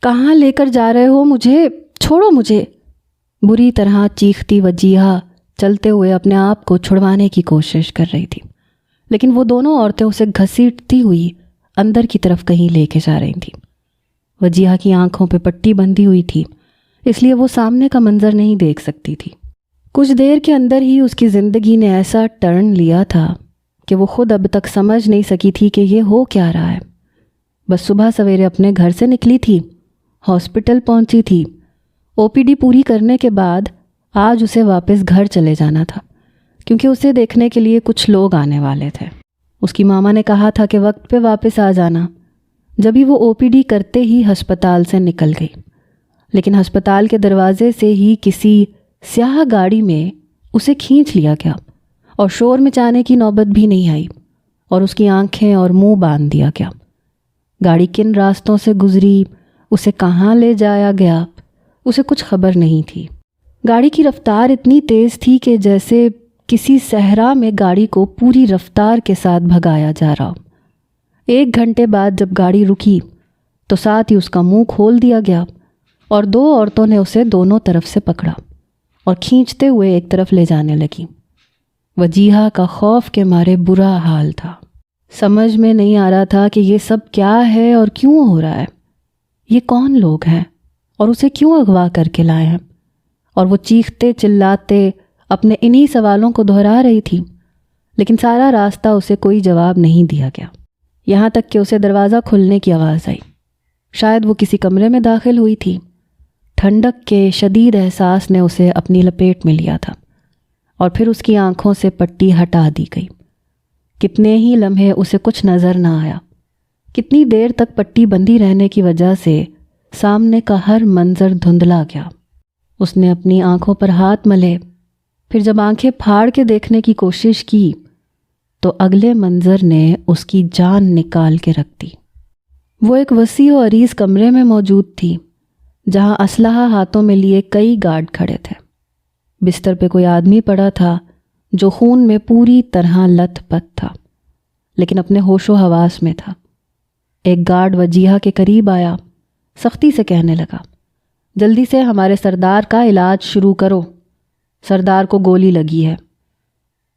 کہاں لے کر جا رہے ہو مجھے؟ چھوڑو مجھے! بری طرح چیختی وجیہہ چلتے ہوئے اپنے آپ کو چھڑوانے کی کوشش کر رہی تھی، لیکن وہ دونوں عورتیں اسے گھسیٹتی ہوئی اندر کی طرف کہیں لے کے جا رہی تھیں۔ وجیہہ کی آنکھوں پہ پٹی بندھی ہوئی تھی، اس لیے وہ سامنے کا منظر نہیں دیکھ سکتی تھی۔ کچھ دیر کے اندر ہی اس کی زندگی نے ایسا ٹرن لیا تھا کہ وہ خود اب تک سمجھ نہیں سکی تھی کہ یہ ہو کیا رہا ہے۔ بس صبح سویرے اپنے گھر سے نکلی تھی، ہاسپٹل پہنچی تھی، OPD پوری کرنے کے بعد آج اسے واپس گھر چلے جانا تھا، کیونکہ اسے دیکھنے کے لیے کچھ لوگ آنے والے تھے۔ اس کی ماما نے کہا تھا کہ وقت پہ واپس آ جانا۔ جبھی وہ OPD کرتے ہی ہسپتال سے نکل گئی، لیکن ہسپتال کے دروازے سے ہی کسی سیاہ گاڑی میں اسے کھینچ لیا گیا اور شور مچانے کی نوبت بھی نہیں آئی، اور اس کی آنکھیں اور منہ باندھ دیا گیا۔ گاڑی کن راستوں سے گزری، اسے کہاں لے جایا گیا، اسے کچھ خبر نہیں تھی۔ گاڑی کی رفتار اتنی تیز تھی کہ جیسے کسی صحرا میں گاڑی کو پوری رفتار کے ساتھ بھگایا جا رہا ہو۔ 1 گھنٹے بعد جب گاڑی رکی تو ساتھ ہی اس کا منہ کھول دیا گیا اور 2 عورتوں نے اسے دونوں طرف سے پکڑا اور کھینچتے ہوئے ایک طرف لے جانے لگی۔ وجیہہ کا خوف کے مارے برا حال تھا۔ سمجھ میں نہیں آ رہا تھا کہ یہ سب کیا ہے اور کیوں ہو رہا ہے۔ یہ کون لوگ ہیں اور اسے کیوں اغوا کر کے لائے ہیں؟ اور وہ چیختے چلاتے اپنے انہی سوالوں کو دہرا رہی تھی، لیکن سارا راستہ اسے کوئی جواب نہیں دیا گیا، یہاں تک کہ اسے دروازہ کھلنے کی آواز آئی۔ شاید وہ کسی کمرے میں داخل ہوئی تھی۔ ٹھنڈک کے شدید احساس نے اسے اپنی لپیٹ میں لیا تھا اور پھر اس کی آنکھوں سے پٹی ہٹا دی گئی۔ کتنے ہی لمحے اسے کچھ نظر نہ آیا۔ کتنی دیر تک پٹی بندھی رہنے کی وجہ سے سامنے کا ہر منظر دھندلا گیا۔ اس نے اپنی آنکھوں پر ہاتھ ملے، پھر جب آنکھیں پھاڑ کے دیکھنے کی کوشش کی تو اگلے منظر نے اس کی جان نکال کے رکھ دی۔ وہ ایک وسیع و عریض کمرے میں موجود تھی، جہاں اسلحہ ہاتھوں میں لیے کئی گارڈ کھڑے تھے۔ بستر پہ کوئی آدمی پڑا تھا جو خون میں پوری طرح لت پت تھا، لیکن اپنے ہوش و حواس میں تھا۔ ایک گارڈ وجیہہ کے قریب آیا، سختی سے کہنے لگا، جلدی سے ہمارے سردار کا علاج شروع کرو، سردار کو گولی لگی ہے۔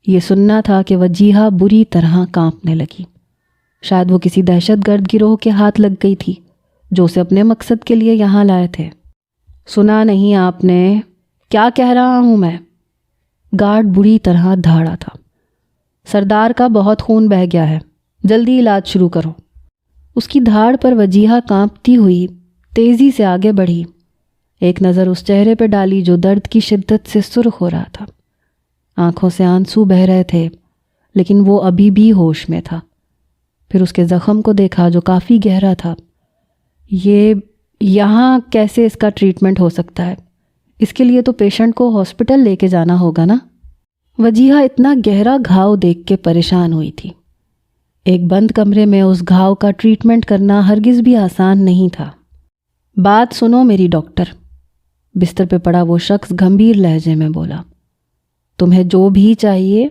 یہ سننا تھا کہ وجیہہ بری طرح کانپنے لگی۔ شاید وہ کسی دہشت گرد گروہ کے ہاتھ لگ گئی تھی جو اسے اپنے مقصد کے لیے یہاں لائے تھے۔ سنا نہیں آپ نے؟ کیا کہہ رہا ہوں میں؟ گارڈ بری طرح دھاڑا تھا۔ سردار کا بہت خون بہہ گیا ہے، جلدی علاج شروع کرو۔ اس کی دھاڑ پر وجیہہ کانپتی ہوئی تیزی سے آگے بڑھی، ایک نظر اس چہرے پہ ڈالی جو درد کی شدت سے سرخ ہو رہا تھا۔ آنکھوں سے آنسو بہہ رہے تھے، لیکن وہ ابھی بھی ہوش میں تھا۔ پھر اس کے زخم کو دیکھا جو کافی گہرا تھا۔ یہاں کیسے اس کا ٹریٹمنٹ ہو سکتا ہے؟ اس کے لیے تو پیشنٹ کو ہاسپٹل لے کے جانا ہوگا نا؟ وجیہہ اتنا گہرا گھاؤ دیکھ کے پریشان ہوئی تھی۔ ایک بند کمرے میں اس گھاؤ کا ٹریٹمنٹ کرنا ہرگز بھی آسان نہیں تھا۔ بات سنو میری ڈاکٹر، بستر پہ پڑا وہ شخص گھمبیر لہجے میں بولا، تمہیں جو بھی چاہیے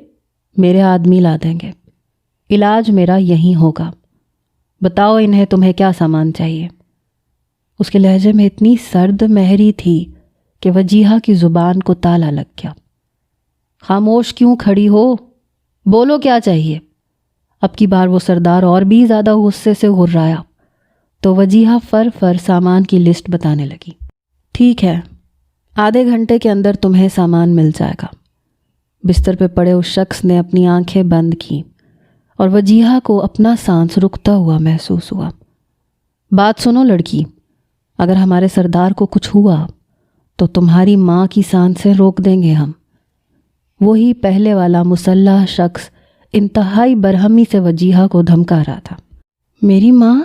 میرے آدمی لا دیں گے، علاج میرا یہیں ہوگا، بتاؤ انہیں تمہیں کیا سامان چاہیے۔ اس کے لہجے میں اتنی سرد مہری تھی کہ وجیہہ کی زبان کو تالا لگ گیا۔ خاموش کیوں کھڑی ہو؟ بولو کیا چاہیے۔ اب کی بار وہ سردار اور بھی زیادہ غصے سے غرایا تو وجیہہ فر سامان کی لسٹ بتانے لگی۔ ٹھیک ہے، آدھے گھنٹے کے اندر تمہیں سامان مل جائے گا۔ بستر پہ پڑے اس شخص نے اپنی آنکھیں بند کی اور وجیہہ کو اپنا سانس رکتا ہوا محسوس ہوا۔ بات سنو لڑکی، اگر ہمارے سردار کو کچھ ہوا تو تمہاری ماں کی سانسیں روک دیں گے ہم۔ وہی پہلے والا مسلح شخص انتہائی برہمی سے وجیہہ کو دھمکا رہا تھا۔ میری ماں؟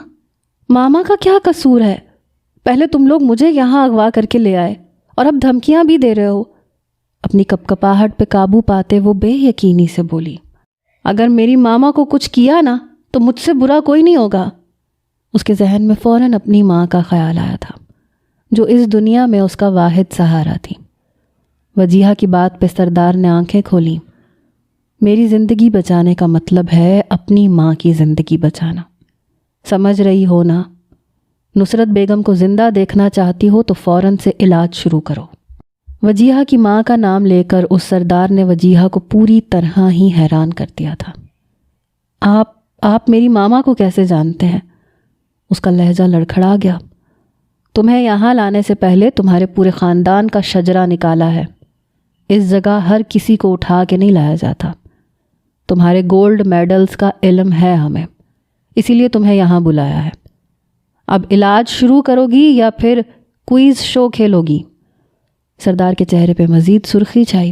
ماما کا کیا قصور ہے؟ پہلے تم لوگ مجھے یہاں اغوا کر کے لے آئے اور اب دھمکیاں بھی دے رہے ہو۔ اپنی کپکپاہٹ پہ قابو پاتے وہ بے یقینی سے بولی، اگر میری ماما کو کچھ کیا نا تو مجھ سے برا کوئی نہیں ہوگا۔ اس کے ذہن میں فوراً اپنی ماں کا خیال آیا تھا جو اس دنیا میں اس کا واحد سہارا تھی۔ وجیہہ کی بات پہ سردار نے آنکھیں کھولیں۔ میری زندگی بچانے کا مطلب ہے اپنی ماں کی زندگی بچانا، سمجھ رہی ہو نا؟ نصرت بیگم کو زندہ دیکھنا چاہتی ہو تو فوراً سے علاج شروع کرو۔ وجیہہ کی ماں کا نام لے کر اس سردار نے وجیہہ کو پوری طرح ہی حیران کر دیا تھا۔ آپ میری ماما کو کیسے جانتے ہیں؟ اس کا لہجہ لڑکھڑا گیا۔ تمہیں یہاں لانے سے پہلے تمہارے پورے خاندان کا شجرہ نکالا ہے۔ اس جگہ ہر کسی کو اٹھا کے نہیں لایا جاتا۔ تمہارے گولڈ میڈلز کا علم ہے ہمیں، اسی لیے تمہیں یہاں بلایا ہے۔ اب علاج شروع کرو گی یا پھر کوئز شو کھیلو گی؟ سردار کے چہرے پہ مزید سرخی چھائی۔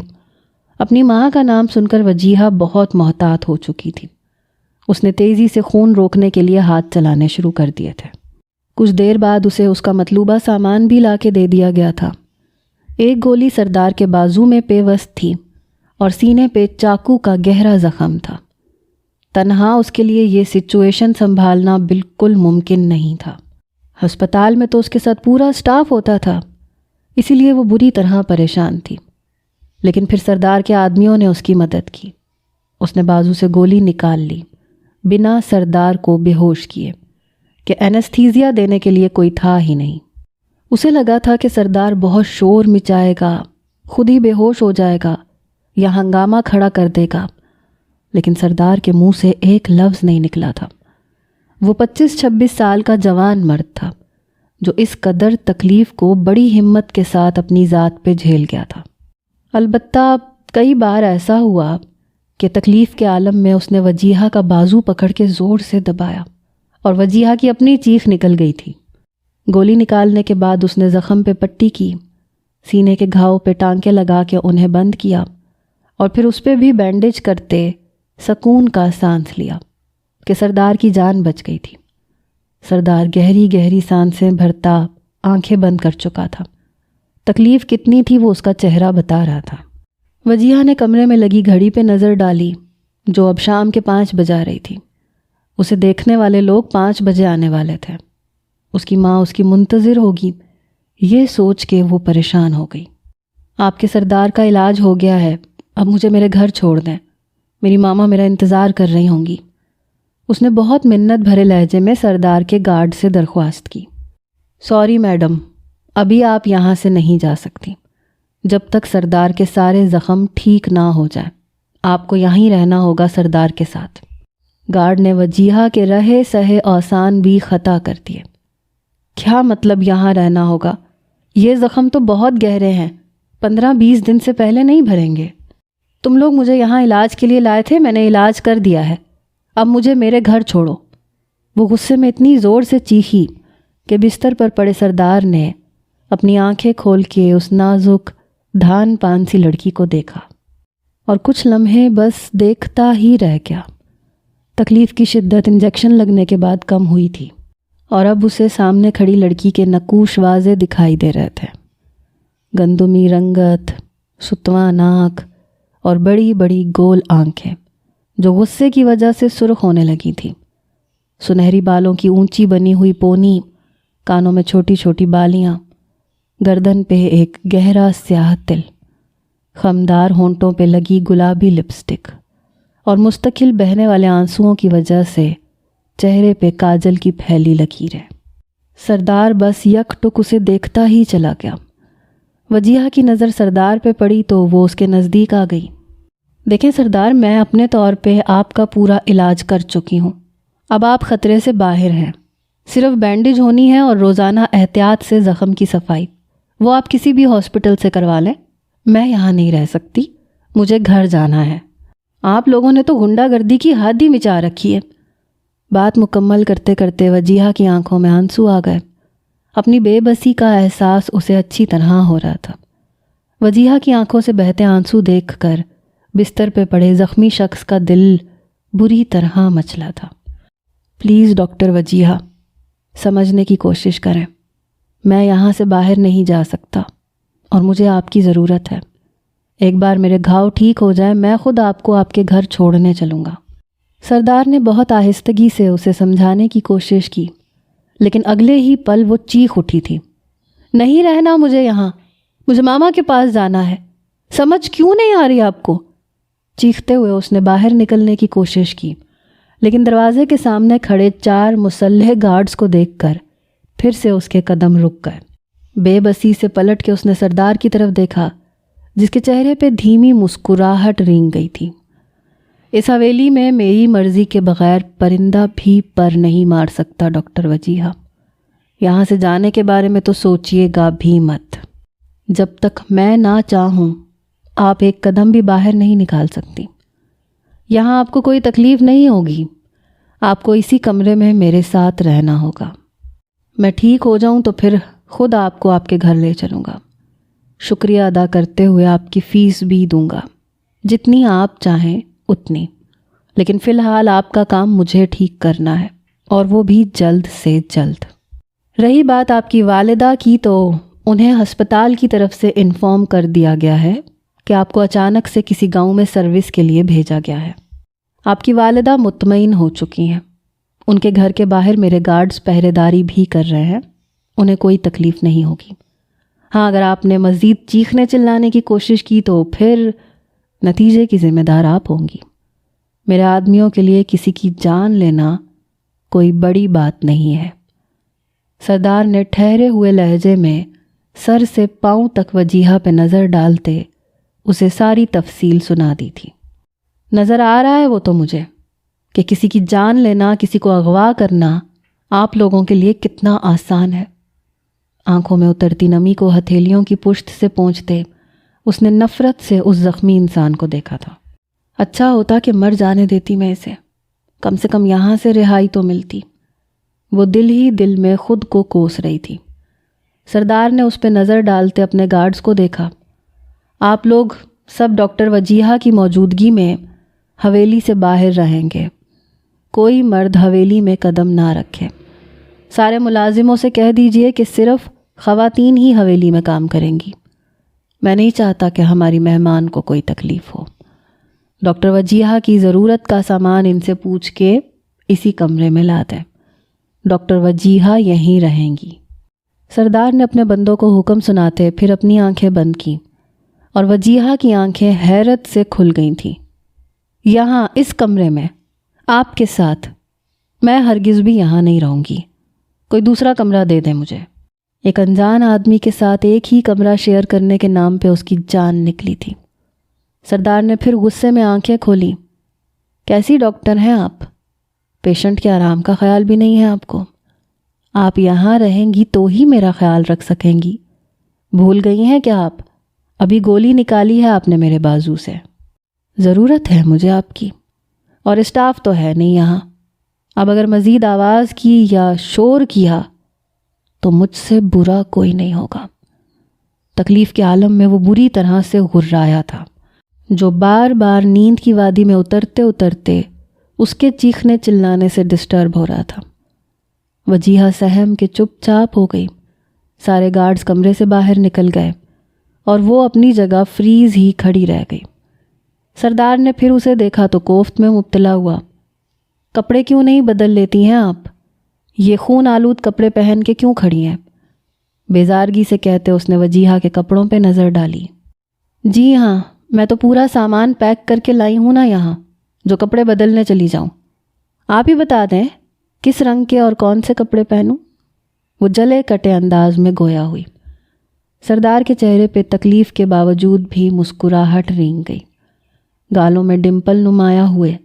اپنی ماں کا نام سن کر وجیہہ بہت محتاط ہو چکی تھی۔ اس نے تیزی سے خون روکنے کے لیے ہاتھ چلانے شروع کر دیے تھے۔ کچھ دیر بعد اسے اس کا مطلوبہ سامان بھی لا کے دے دیا گیا تھا۔ ایک گولی سردار کے بازو میں پیوست تھی اور سینے پہ چاقو کا گہرا زخم تھا۔ تنہا اس کے لیے یہ سچویشن سنبھالنا بالکل ممکن نہیں تھا۔ ہسپتال میں تو اس کے ساتھ پورا سٹاف ہوتا تھا، اسی لیے وہ بری طرح پریشان تھی۔ لیکن پھر سردار کے آدمیوں نے اس کی مدد کی۔ اس نے بازو سے گولی نکال لی، بنا سردار کو بے ہوش کیے، کہ اینستھیزیا دینے کے لیے کوئی تھا ہی نہیں۔ اسے لگا تھا کہ سردار بہت شور مچائے گا، خود ہی بے ہوش ہو جائے گا یا ہنگامہ کھڑا کر دے گا، لیکن سردار کے منہ سے ایک لفظ نہیں نکلا تھا۔ وہ 25-26 سال کا جوان مرد تھا جو اس قدر تکلیف کو بڑی ہمت کے ساتھ اپنی ذات پہ جھیل گیا تھا۔ البتہ کئی بار ایسا ہوا کہ تکلیف کے عالم میں اس نے وجیہہ کا بازو پکڑ کے زور سے دبایا اور وجیہہ کی اپنی چیخ نکل گئی تھی۔ گولی نکالنے کے بعد اس نے زخم پہ پٹی کی، سینے کے گھاؤ پہ ٹانکے لگا کے انہیں بند کیا اور پھر اس پہ بھی بینڈیج کرتے سکون کا سانس لیا کہ سردار کی جان بچ گئی تھی۔ سردار گہری گہری سانسیں بھرتا آنکھیں بند کر چکا تھا۔ تکلیف کتنی تھی وہ اس کا چہرہ بتا رہا تھا۔ وجیہہ نے کمرے میں لگی گھڑی پہ نظر ڈالی جو اب شام کے 5 بجا رہی تھی۔ اسے دیکھنے والے لوگ 5 بجے آنے والے تھے۔ اس کی ماں اس کی منتظر ہوگی، یہ سوچ کے وہ پریشان ہو گئی۔ آپ کے سردار کا علاج ہو گیا ہے، اب مجھے میرے گھر چھوڑ دیں، میری ماما میرا انتظار کر رہی ہوں گی۔ اس نے بہت منت بھرے لہجے میں سردار کے گارڈ سے درخواست کی۔ سوری میڈم، ابھی آپ یہاں سے نہیں جا سکتی جب تک سردار کے سارے زخم ٹھیک نہ ہو جائیں۔ آپ کو یہیں رہنا ہوگا سردار کے ساتھ۔ گارڈ نے وجیہہ کے رہے سہے اوسان بھی خطا کر دیے۔ کیا مطلب یہاں رہنا ہوگا؟ یہ زخم تو بہت گہرے ہیں، 15-20 دن سے پہلے نہیں بھریں گے۔ تم لوگ مجھے یہاں علاج کے لیے لائے تھے، میں نے علاج کر دیا ہے، اب مجھے میرے گھر چھوڑو۔ وہ غصے میں اتنی زور سے چیخی کہ بستر پر پڑے سردار نے اپنی آنکھیں کھول کے اس نازک دھان پان سی لڑکی کو دیکھا اور کچھ لمحے بس دیکھتا ہی رہ گیا۔ تکلیف کی شدت انجیکشن لگنے کے بعد کم ہوئی تھی اور اب اسے سامنے کھڑی لڑکی کے نقوش واضح دکھائی دے رہے تھے۔ گندمی رنگت، ستواں ناک اور بڑی بڑی گول آنکھیں جو غصے کی وجہ سے سرخ ہونے لگی تھیں۔ سنہری بالوں کی اونچی بنی ہوئی پونی، کانوں میں چھوٹی چھوٹی بالیاں، گردن پہ ایک گہرا سیاہ تل، خمدار ہونٹوں پہ لگی گلابی لپسٹک اور مستقل بہنے والے آنسوؤں کی وجہ سے چہرے پہ کاجل کی پھیلی لکیریں۔ سردار بس یک ٹک اسے دیکھتا ہی چلا گیا۔ وجیہہ کی نظر سردار پہ پڑی تو وہ اس کے نزدیک آ گئی۔ دیکھیں سردار، میں اپنے طور پہ آپ کا پورا علاج کر چکی ہوں، اب آپ خطرے سے باہر ہیں، صرف بینڈیج ہونی ہے اور روزانہ احتیاط سے زخم کی صفائی، وہ آپ کسی بھی ہاسپٹل سے کروا لیں۔ میں یہاں نہیں رہ سکتی، مجھے گھر جانا ہے۔ آپ لوگوں نے تو غنڈہ گردی کی حد ہی مچا رکھی ہے۔ بات مکمل کرتے کرتے وجیہہ کی آنکھوں میں آنسو آ گئے۔ اپنی بے بسی کا احساس اسے اچھی طرح ہو رہا تھا۔ وجیہہ کی آنکھوں سے بہتے آنسو دیکھ کر بستر پہ پڑے زخمی شخص کا دل بری طرح مچلا تھا۔ پلیز ڈاکٹر وجیہہ، سمجھنے کی کوشش کریں، میں یہاں سے باہر نہیں جا سکتا اور مجھے آپ کی ضرورت ہے۔ ایک بار میرے گھاؤ ٹھیک ہو جائے میں خود آپ کو آپ کے گھر چھوڑنے چلوں گا۔ سردار نے بہت آہستگی سے اسے سمجھانے کی کوشش کی، لیکن اگلے ہی پل وہ چیخ اٹھی تھی، نہیں رہنا مجھے یہاں، مجھے ماما کے پاس جانا ہے، سمجھ کیوں نہیں آ رہی آپ کو؟ چیختے ہوئے اس نے باہر نکلنے کی کوشش کی، لیکن دروازے کے سامنے کھڑے 4 مسلح گارڈز کو دیکھ کر پھر سے اس کے قدم رک گئے۔ بے بسی سے پلٹ کے اس نے سردار کی طرف دیکھا جس کے چہرے پہ دھیمی مسکراہٹ رینگ گئی تھی۔ اس حویلی میں میری مرضی کے بغیر پرندہ بھی پر نہیں مار سکتا ڈاکٹر وجیہہ۔ یہاں سے جانے کے بارے میں تو سوچئے گا بھی مت۔ جب تک میں نہ چاہوں آپ ایک قدم بھی باہر نہیں نکال سکتی۔ یہاں آپ کو کوئی تکلیف نہیں ہوگی، آپ کو اسی کمرے میں میرے ساتھ رہنا ہوگا۔ میں ٹھیک ہو جاؤں تو پھر خود آپ کو آپ کے گھر لے چلوں گا، شکریہ ادا کرتے ہوئے آپ کی فیس بھی دوں گا، جتنی آپ چاہیں اتنی، لیکن فی الحال آپ کا کام مجھے ٹھیک کرنا ہے، اور وہ بھی جلد سے جلد۔ رہی بات آپ کی والدہ کی، تو انہیں ہسپتال کی طرف سے انفارم کر دیا گیا ہے کہ آپ کو اچانک سے کسی گاؤں میں سروس کے لیے بھیجا گیا ہے۔ آپ کی والدہ مطمئن ہو چکی ہیں، ان کے گھر کے باہر میرے گارڈز پہرے داری بھی کر رہے ہیں، انہیں کوئی تکلیف نہیں ہوگی۔ ہاں، اگر آپ نے مزید چیخنے چلانے کی کوشش کی تو پھر نتیجے کی ذمہ دار آپ ہوں گی۔ میرے آدمیوں کے لیے کسی کی جان لینا کوئی بڑی بات نہیں ہے۔ سردار نے ٹھہرے ہوئے لہجے میں سر سے پاؤں تک وجیہہ پہ نظر ڈالتے اسے ساری تفصیل سنا دی تھی۔ نظر آ رہا ہے وہ تو مجھے کہ کسی کی جان لینا، کسی کو اغوا کرنا آپ لوگوں کے لیے کتنا آسان ہے۔ آنکھوں میں اترتی نمی کو ہتھیلیوں کی پشت سے پونچھتے اس نے نفرت سے اس زخمی انسان کو دیکھا تھا۔ اچھا ہوتا کہ مر جانے دیتی میں اسے، کم سے کم یہاں سے رہائی تو ملتی۔ وہ دل ہی دل میں خود کو کوس رہی تھی۔ سردار نے اس پہ نظر ڈالتے اپنے گارڈز کو دیکھا۔ آپ لوگ سب ڈاکٹر وجیہہ کی موجودگی میں حویلی سے باہر رہیں گے، کوئی مرد حویلی میں قدم نہ رکھے۔ سارے ملازموں سے کہہ دیجئے کہ صرف خواتین ہی حویلی میں کام کریں گی۔ میں نہیں چاہتا کہ ہماری مہمان کو کوئی تکلیف ہو۔ ڈاکٹر وجیہہ کی ضرورت کا سامان ان سے پوچھ کے اسی کمرے میں لا دیں۔ ڈاکٹر وجیہہ یہیں رہیں گی۔ سردار نے اپنے بندوں کو حکم سناتے پھر اپنی آنکھیں بند کیں، اور وجیہہ کی آنکھیں حیرت سے کھل گئی تھیں۔ یہاں اس کمرے میں آپ کے ساتھ؟ میں ہرگز بھی یہاں نہیں رہوں گی، کوئی دوسرا کمرہ دے دیں مجھے۔ ایک انجان آدمی کے ساتھ ایک ہی کمرہ شیئر کرنے کے نام پہ اس کی جان نکلی تھی۔ سردار نے پھر غصے میں آنکھیں کھولی۔ کیسی ڈاکٹر ہیں آپ؟ پیشنٹ کے آرام کا خیال بھی نہیں ہے آپ کو؟ آپ یہاں رہیں گی تو ہی میرا خیال رکھ سکیں گی۔ بھول گئی ہیں کیا آپ؟ ابھی گولی نکالی ہے آپ نے میرے بازو سے۔ ضرورت ہے مجھے آپ کی، اور اسٹاف تو ہے نہیں یہاں۔ اب اگر مزید آواز کی یا شور کیا تو مجھ سے برا کوئی نہیں ہوگا۔ تکلیف کے عالم میں وہ بری طرح سے غرایا تھا، جو بار بار نیند کی وادی میں اترتے اترتے اس کے چیخنے چلانے سے ڈسٹرب ہو رہا تھا۔ وجیہہ سہم کے چپ چاپ ہو گئی۔ سارے گارڈز کمرے سے باہر نکل گئے اور وہ اپنی جگہ فریز ہی کھڑی رہ گئی۔ سردار نے پھر اسے دیکھا تو کوفت میں مبتلا ہوا۔ کپڑے کیوں نہیں بدل لیتی ہیں آپ؟ یہ خون آلود کپڑے پہن کے کیوں کھڑی ہیں؟ بیزارگی سے کہتے اس نے وجیہہ کے کپڑوں پہ نظر ڈالی۔ جی ہاں، میں تو پورا سامان پیک کر کے لائی ہوں نا یہاں، جو کپڑے بدلنے چلی جاؤں۔ آپ ہی بتا دیں کس رنگ کے اور کون سے کپڑے پہنوں؟ وہ جلے کٹے انداز میں گویا ہوئی۔ سردار کے چہرے پہ تکلیف کے باوجود بھی مسکراہٹ رینگ گئی، گالوں میں ڈمپل نمایاں ہوئے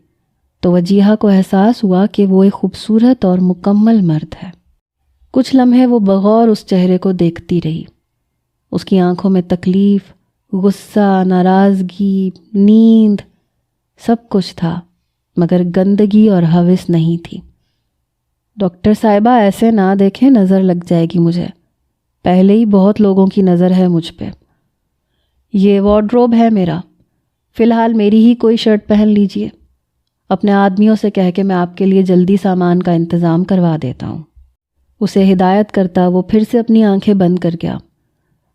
تو وجیہہ کو احساس ہوا کہ وہ ایک خوبصورت اور مکمل مرد ہے۔ کچھ لمحے وہ بغور اس چہرے کو دیکھتی رہی۔ اس کی آنکھوں میں تکلیف، غصہ، ناراضگی، نیند، سب کچھ تھا، مگر گندگی اور ہوس نہیں تھی۔ ڈاکٹر صاحبہ ایسے نہ دیکھیں، نظر لگ جائے گی مجھے، پہلے ہی بہت لوگوں کی نظر ہے مجھ پہ۔ یہ وارڈروب ہے میرا، فی الحال میری ہی کوئی شرٹ پہن لیجئے، اپنے آدمیوں سے کہہ کے میں آپ کے لیے جلدی سامان کا انتظام کروا دیتا ہوں۔ اسے ہدایت کرتا وہ پھر سے اپنی آنکھیں بند کر گیا۔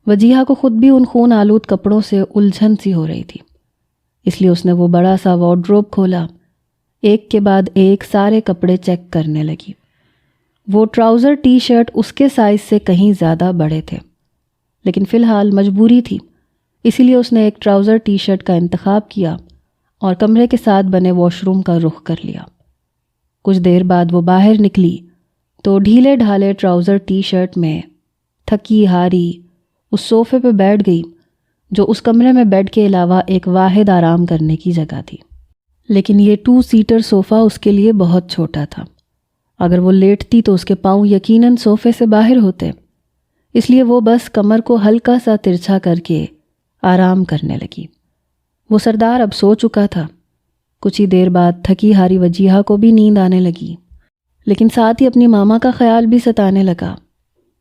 وجیہہ کو خود بھی ان خون آلود کپڑوں سے الجھن سی ہو رہی تھی، اس لیے اس نے وہ بڑا سا وارڈروب کھولا، ایک کے بعد ایک سارے کپڑے چیک کرنے لگی۔ وہ ٹراؤزر ٹی شرٹ اس کے سائز سے کہیں زیادہ بڑے تھے، لیکن فی الحال مجبوری تھی، اسی لیے اس نے ایک ٹراؤزر ٹی شرٹ کا انتخاب کیا اور کمرے کے ساتھ بنے واش روم کا رخ کر لیا۔ کچھ دیر بعد وہ باہر نکلی تو ڈھیلے ڈھالے ٹراؤزر ٹی شرٹ میں تھکی ہاری اس صوفے پہ بیٹھ گئی جو اس کمرے میں بیڈ کے علاوہ ایک واحد آرام کرنے کی جگہ تھی۔ لیکن یہ 2 سیٹر صوفہ اس کے لیے بہت چھوٹا تھا۔ اگر وہ لیٹتی تو اس کے پاؤں یقیناً صوفے سے باہر ہوتے، اس لیے وہ بس کمر کو ہلکا سا ترچھا کر کے آرام کرنے لگی۔ وہ سردار اب سو چکا تھا۔ کچھ ہی دیر بعد تھکی ہاری وجیہہ کو بھی نیند آنے لگی، لیکن ساتھ ہی اپنی ماما کا خیال بھی ستانے لگا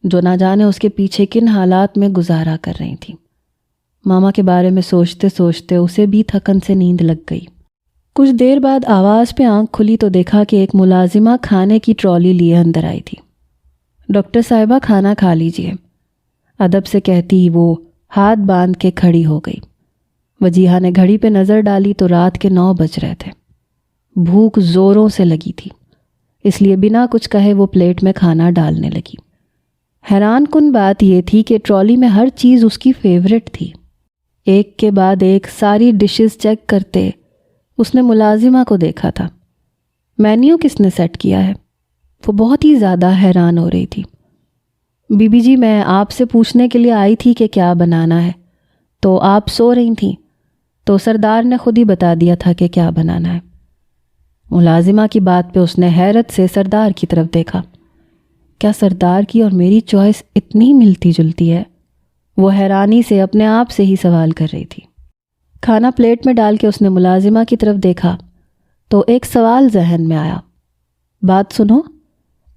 جو نہ جانے اس کے پیچھے کن حالات میں گزارا کر رہی تھیں۔ ماما کے بارے میں سوچتے سوچتے اسے بھی تھکن سے نیند لگ گئی۔ کچھ دیر بعد آواز پہ آنکھ کھلی تو دیکھا کہ ایک ملازمہ کھانے کی ٹرالی لیے اندر آئی تھی۔ ڈاکٹر صاحبہ کھانا کھا لیجئے، ادب سے کہتی وہ ہاتھ باندھ کے کھڑی ہو گئی۔ وجیہہ نے گھڑی پہ نظر ڈالی تو رات کے 9 بج رہے تھے۔ بھوک زوروں سے لگی تھی، اس لیے بنا کچھ کہے وہ پلیٹ میں کھانا ڈالنے لگی۔ حیران کن بات یہ تھی کہ ٹرالی میں ہر چیز اس کی فیورٹ تھی۔ ایک کے بعد ایک ساری ڈشز چیک کرتے اس نے ملازمہ کو دیکھا تھا۔ مینیو کس نے سیٹ کیا ہے؟ وہ بہت ہی زیادہ حیران ہو رہی تھی۔ بی بی جی، میں آپ سے پوچھنے کے لیے آئی تھی کہ کیا بنانا ہے، تو آپ سو رہی تھیں تو سردار نے خود ہی بتا دیا تھا کہ کیا بنانا ہے۔ ملازمہ کی بات پہ اس نے حیرت سے سردار کی طرف دیکھا۔ کیا سردار کی اور میری چوائس اتنی ملتی جلتی ہے؟ وہ حیرانی سے اپنے آپ سے ہی سوال کر رہی تھی۔ کھانا پلیٹ میں ڈال کے اس نے ملازمہ کی طرف دیکھا تو ایک سوال ذہن میں آیا۔ بات سنو،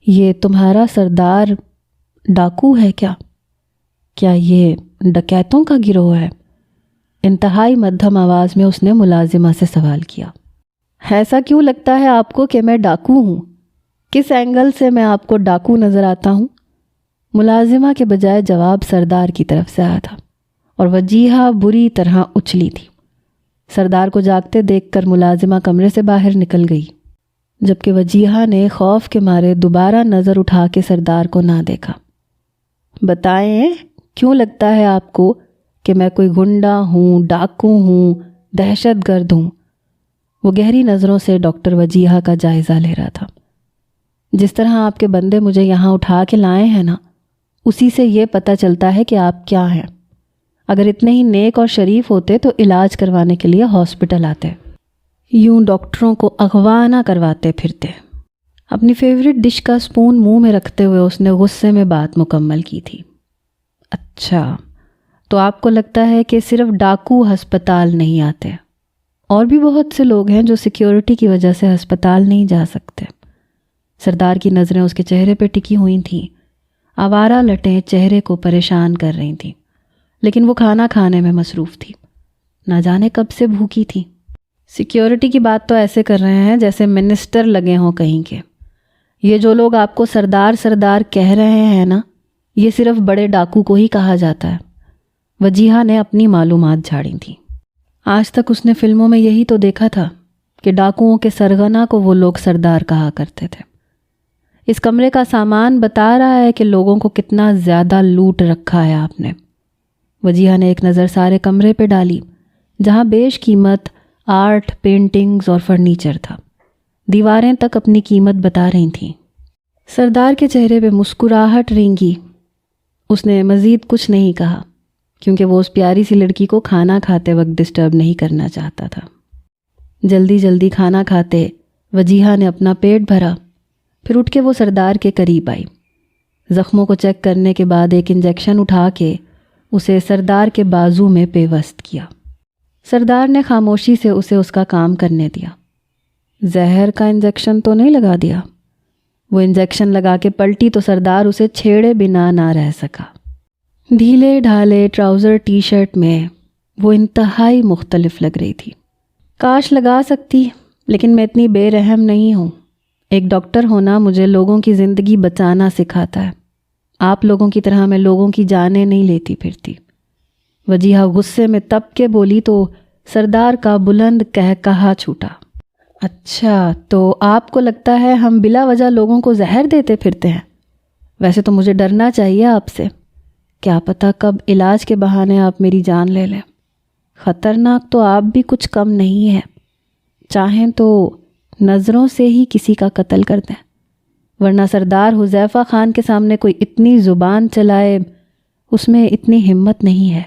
یہ تمہارا سردار ڈاکو ہے کیا؟ کیا یہ ڈکیتوں کا گروہ ہے؟ انتہائی مدھم آواز میں اس نے ملازمہ سے سوال کیا۔ ایسا کیوں لگتا ہے آپ کو کہ میں ڈاکو ہوں؟ کس اینگل سے میں آپ کو ڈاکو نظر آتا ہوں؟ ملازمہ کے بجائے جواب سردار کی طرف سے آیا تھا اور وجیہہ بری طرح اچھلی تھی۔ سردار کو جاگتے دیکھ کر ملازمہ کمرے سے باہر نکل گئی، جبکہ وجیہہ نے خوف کے مارے دوبارہ نظر اٹھا کے سردار کو نہ دیکھا۔ بتائیں، کیوں لگتا ہے آپ کو کہ میں کوئی گنڈا ہوں، ڈاکو ہوں، دہشت گرد ہوں؟ وہ گہری نظروں سے ڈاکٹر وجیہہ کا جائزہ لے رہا تھا۔ جس طرح آپ کے بندے مجھے یہاں اٹھا کے لائے ہیں نا، اسی سے یہ پتہ چلتا ہے کہ آپ کیا ہیں۔ اگر اتنے ہی نیک اور شریف ہوتے تو علاج کروانے کے لیے ہاسپٹل آتے، یوں ڈاکٹروں کو اغوا نہ کرواتے پھرتے۔ اپنی فیورٹ ڈش کا سپون منہ میں رکھتے ہوئے اس نے غصے میں بات مکمل کی تھی۔ اچھا، تو آپ کو لگتا ہے کہ صرف ڈاکو ہسپتال نہیں آتے، اور بھی بہت سے لوگ ہیں جو سیکیورٹی کی وجہ سے ہسپتال نہیں جا سکتے۔ سردار کی نظریں اس کے چہرے پہ ٹکی ہوئی تھیں۔ آوارہ لٹیں چہرے کو پریشان کر رہی تھیں، لیکن وہ کھانا کھانے میں مصروف تھی، نہ جانے کب سے بھوکی تھی۔ سیکیورٹی کی بات تو ایسے کر رہے ہیں جیسے منسٹر لگے ہوں کہیں کے۔ یہ جو لوگ آپ کو سردار سردار کہہ رہے ہیں نا، یہ صرف بڑے ڈاکو کو ہی کہا جاتا ہے۔ وجیہہ نے اپنی معلومات جھاڑی تھیں۔ آج تک اس نے فلموں میں یہی تو دیکھا تھا کہ ڈاکوؤں کے سرغنہ کو وہ لوگ سردار کہا کرتے تھے۔ اس کمرے کا سامان بتا رہا ہے کہ لوگوں کو کتنا زیادہ لوٹ رکھا ہے آپ نے۔ وجیہہ نے ایک نظر سارے کمرے پہ ڈالی جہاں بیش قیمت آرٹ، پینٹنگز اور فرنیچر تھا۔ دیواریں تک اپنی قیمت بتا رہی تھیں۔ سردار کے چہرے پہ مسکراہٹ رینگی۔ اس نے مزید کچھ نہیں کہا کیونکہ وہ اس پیاری سی لڑکی کو کھانا کھاتے وقت ڈسٹرب نہیں کرنا چاہتا تھا۔ جلدی جلدی کھانا کھاتے وجیہہ نے اپنا پیٹ بھرا، پھر اٹھ کے وہ سردار کے قریب آئی۔ زخموں کو چیک کرنے کے بعد ایک انجیکشن اٹھا کے اسے سردار کے بازو میں پیوست کیا۔ سردار نے خاموشی سے اسے اس کا کام کرنے دیا۔ زہر کا انجیکشن تو نہیں لگا دیا؟ وہ انجیکشن لگا کے پلٹی تو سردار اسے چھیڑے بنا نہ رہ سکا۔ ڈھیلے ڈھالے ٹراؤزر ٹی شرٹ میں وہ انتہائی مختلف لگ رہی تھی۔ کاش لگا سکتی، لیکن میں اتنی بے رحم نہیں ہوں۔ ایک ڈاکٹر ہونا مجھے لوگوں کی زندگی بچانا سکھاتا ہے۔ آپ لوگوں کی طرح میں لوگوں کی جانیں نہیں لیتی پھرتی۔ وجیہہ غصے میں تپ کے بولی تو سردار کا بلند کہا چھوٹا۔ اچھا، تو آپ کو لگتا ہے ہم بلا وجہ لوگوں کو زہر دیتے پھرتے ہیں؟ ویسے تو مجھے ڈرنا چاہیے آپ سے۔ کیا پتہ کب علاج کے بہانے آپ میری جان لے لیں۔ خطرناک تو آپ بھی کچھ کم نہیں ہیں۔ چاہیں تو نظروں سے ہی کسی کا قتل کر دیں۔ ورنہ سردار حذیفہ خان کے سامنے کوئی اتنی زبان چلائے اس میں اتنی ہمت نہیں ہے۔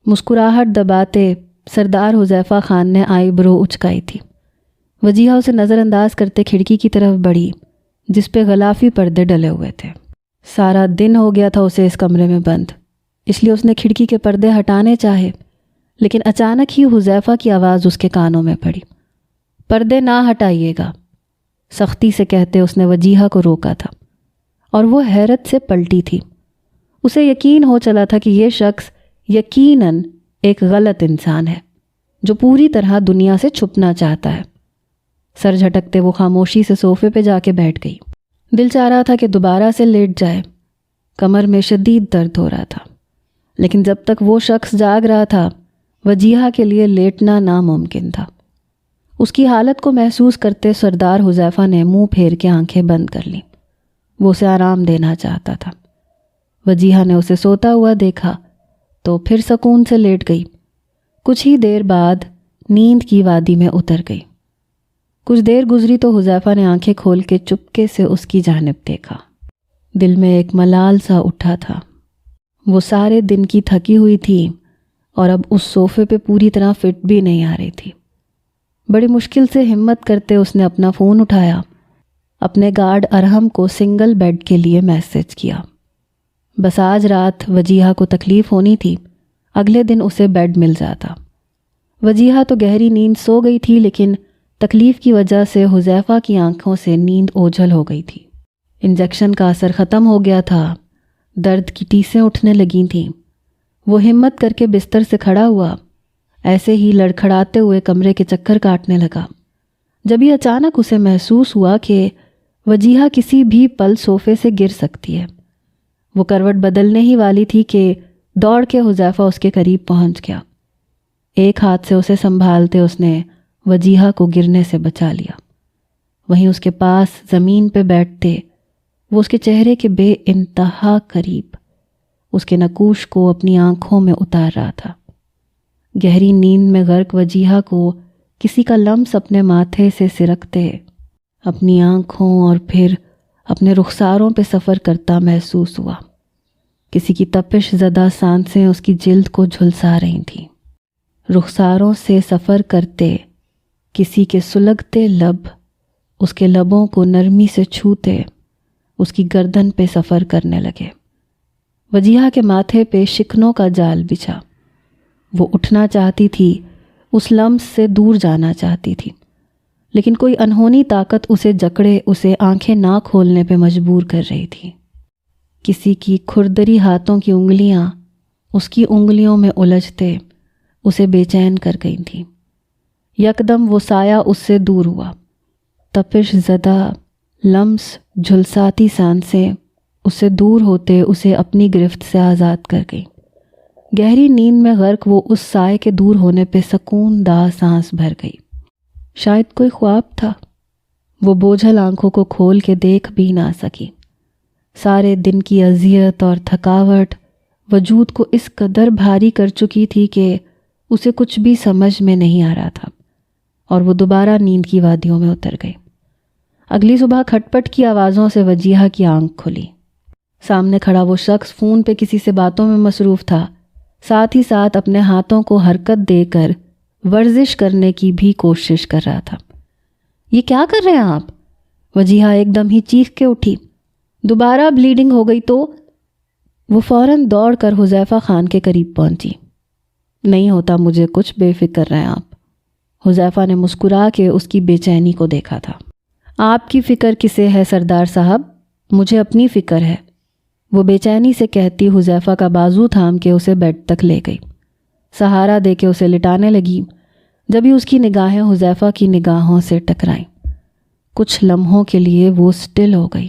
مسکراہٹ دباتے سردار حذیفہ خان نے آئی برو اچکائی تھی۔ وجیہہ اسے نظر انداز کرتے کھڑکی کی طرف بڑھی جس پہ غلافی پردے ڈلے ہوئے تھے۔ سارا دن ہو گیا تھا اسے اس کمرے میں بند، اس لیے اس نے کھڑکی کے پردے ہٹانے چاہے، لیکن اچانک ہی حذیفہ کی آواز اس کے کانوں میں پڑی۔ پردے نہ ہٹائیے گا، سختی سے کہتے اس نے وجیہہ کو روکا تھا، اور وہ حیرت سے پلٹی تھی۔ اسے یقین ہو چلا تھا کہ یہ شخص یقیناً ایک غلط انسان ہے جو پوری طرح دنیا سے چھپنا چاہتا ہے۔ سر جھٹکتے وہ خاموشی سے صوفے پہ جا کے بیٹھ گئی۔ دل چاہ رہا تھا کہ دوبارہ سے لیٹ جائے، کمر میں شدید درد ہو رہا تھا، لیکن جب تک وہ شخص جاگ رہا تھا وجیہہ کے لیے لیٹنا ناممکن تھا۔ اس کی حالت کو محسوس کرتے سردار حذیفہ نے منہ پھیر کے آنکھیں بند کر لیں۔ وہ اسے آرام دینا چاہتا تھا۔ وجیہہ نے اسے سوتا ہوا دیکھا تو پھر سکون سے لیٹ گئی۔ کچھ ہی دیر بعد نیند کی وادی میں اتر گئی۔ کچھ دیر گزری تو حذیفہ نے آنکھیں کھول کے چپکے سے اس کی جانب دیکھا۔ دل میں ایک ملال سا اٹھا تھا۔ وہ سارے دن کی تھکی ہوئی تھی اور اب اس صوفے پہ پوری طرح فٹ بھی نہیں آ رہی تھی۔ بڑی مشکل سے ہمت کرتے اس نے اپنا فون اٹھایا، اپنے گارڈ ارحم کو سنگل بیڈ کے لیے میسج کیا۔ بس آج رات وجیہہ کو تکلیف ہونی تھی، اگلے دن اسے بیڈ مل جاتا۔ وجیہہ تو گہری نیند سو گئی تھی، لیکن تکلیف کی وجہ سے حذیفہ کی آنکھوں سے نیند اوجھل ہو گئی تھی۔ انجیکشن کا اثر ختم ہو گیا تھا، درد کی ٹیسیں اٹھنے لگی تھیں۔ وہ ہمت کر کے بستر سے کھڑا ہوا، ایسے ہی لڑکھڑاتے ہوئے کمرے کے چکر کاٹنے لگا، جب یہ اچانک اسے محسوس ہوا کہ وجیہہ کسی بھی پل صوفے سے گر سکتی ہے۔ وہ کروٹ بدلنے ہی والی تھی کہ دوڑ کے حذیفہ اس کے قریب پہنچ گیا۔ ایک ہاتھ سے اسے سنبھالتے اس نے وجیہہ کو گرنے سے بچا لیا۔ وہیں اس کے پاس زمین پہ بیٹھتے وہ اس کے چہرے کے بے انتہا قریب اس کے نقوش کو اپنی آنکھوں میں اتار رہا تھا۔ گہری نیند میں غرق وجیہہ کو کسی کا لمس اپنے ماتھے سے سرکتے اپنی آنکھوں اور پھر اپنے رخساروں پہ سفر کرتا محسوس ہوا۔ کسی کی تپش زدہ سانسیں اس کی جلد کو جھلسا رہی تھیں۔ رخساروں سے سفر کرتے کسی کے سلگتے لب اس کے لبوں کو نرمی سے چھوتے اس کی گردن پہ سفر کرنے لگے۔ وجیہہ کے ماتھے پہ شکنوں کا جال بچھا۔ وہ اٹھنا چاہتی تھی، اس لمس سے دور جانا چاہتی تھی، لیکن کوئی انہونی طاقت اسے جکڑے اسے آنکھیں نہ کھولنے پہ مجبور کر رہی تھی۔ کسی کی کھردری ہاتھوں کی انگلیاں اس کی انگلیوں میں الجھتے اسے بے چین کر گئی تھیں۔ یکدم وہ سایہ اس سے دور ہوا۔ تپش زدہ لمس جھلساتی سانسیں اس سے دور ہوتے اسے اپنی گرفت سے آزاد کر گئی۔ گہری نیند میں غرق وہ اس سائے کے دور ہونے پہ سکون دہ سانس بھر گئی۔ شاید کوئی خواب تھا۔ وہ بوجھل آنکھوں کو کھول کے دیکھ بھی نہ سکی۔ سارے دن کی اذیت اور تھکاوٹ وجود کو اس قدر بھاری کر چکی تھی کہ اسے کچھ بھی سمجھ میں نہیں آ رہا تھا، اور وہ دوبارہ نیند کی وادیوں میں اتر گئی۔ اگلی صبح کھٹ پٹ کی آوازوں سے وجیہہ کی آنکھ کھلی۔ سامنے کھڑا وہ شخص فون پہ کسی سے باتوں میں مصروف تھا، ساتھ ہی ساتھ اپنے ہاتھوں کو حرکت دے کر ورزش کرنے کی بھی کوشش کر رہا تھا۔ یہ کیا کر رہے ہیں آپ؟ وجیہہ ایک دم ہی چیخ کے اٹھی۔ دوبارہ بلیڈنگ ہو گئی تو؟ وہ فوراً دوڑ کر حذیفہ خان کے قریب پہنچی۔ نہیں ہوتا مجھے کچھ، بے فکر رہیں آپ۔ حذیفہ نے مسکرا کے اس کی بے چینی کو دیکھا تھا۔ آپ کی فکر کسے ہے سردار صاحب؟ مجھے اپنی فکر ہے، وہ بے چینی سے کہتی حذیفہ کا بازو تھام کے اسے بیڈ تک لے گئی۔ سہارا دے کے اسے لٹانے لگی، جبھی اس کی نگاہیں حذیفہ کی نگاہوں سے ٹکرائیں۔ کچھ لمحوں کے لیے وہ سٹل ہو گئی۔